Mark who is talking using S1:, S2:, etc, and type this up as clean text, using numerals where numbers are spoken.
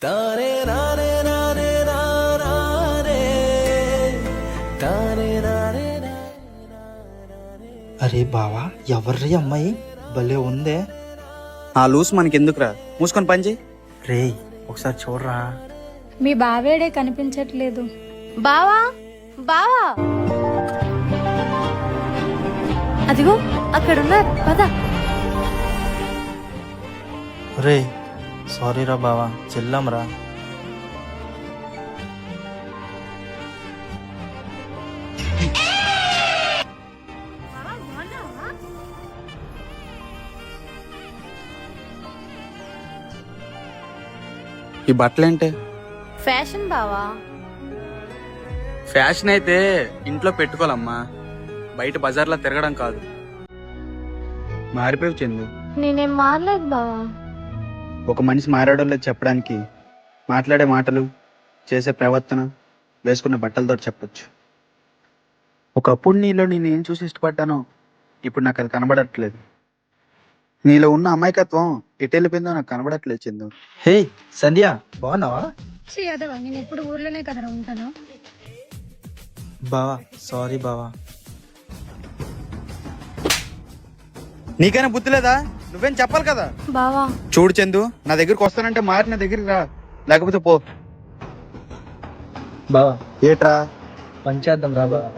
S1: తానే నానే నానే నానే తానే నానే
S2: అరే బావా ఎవర్రీ అమ్మాయి భలే ఉందే.
S3: ఆ లూస్ మనకెందుకురా, మూసుకొని పని చేయి.
S2: రే ఒకసారి చూడరా.
S4: మీ బావేడే కనిపించట్లేదు.
S5: బావా బావా అదిగో అక్కడున్నారు పద.
S2: రే సారీ రా బావా, చెల్లంరా.
S3: ఈ బట్టలేంటే?
S5: ఫ్యాషన్ బావా.
S3: ఫ్యాషన్ అయితే ఇంట్లో పెట్టుకోవాలమ్మా, బయట బజార్లో తిరగడం కాదు. మారిపోయి చెందు.
S5: నేనేం మారలేదు బావా.
S3: ఒక మనిషి మారాడో చెప్పడానికి మాట్లాడే మాటలు, చేసే ప్రవర్తన, వేసుకున్న బట్టలతో చెప్పొచ్చు. ఒకప్పుడు నీలో నేను ఏం చూసి ఇష్టపడ్డానో ఇప్పుడు నాకు అది కనబడట్లేదు. నీలో ఉన్న అమాయకత్వం ఎటు వెళ్ళిపోయిందో నాకు కనబడట్లేదు చందు.
S2: హే సంధ్య, బాగున్నావా?
S4: నేను ఎప్పుడు ఊర్లోనే కదరా ఉంటాను.
S2: బావా సారీ బావా.
S3: నీకైనా బుద్ధి లేదా? నువ్వేం చెప్పాలి కదా.
S5: బావా
S3: చూడు చందు, నా దగ్గరికి వస్తానంటే మారి నా దగ్గరికి రా, లేకపోతే పో.
S2: బావా
S3: ఏట్రా?
S2: పని చేద్దాం రా బావా.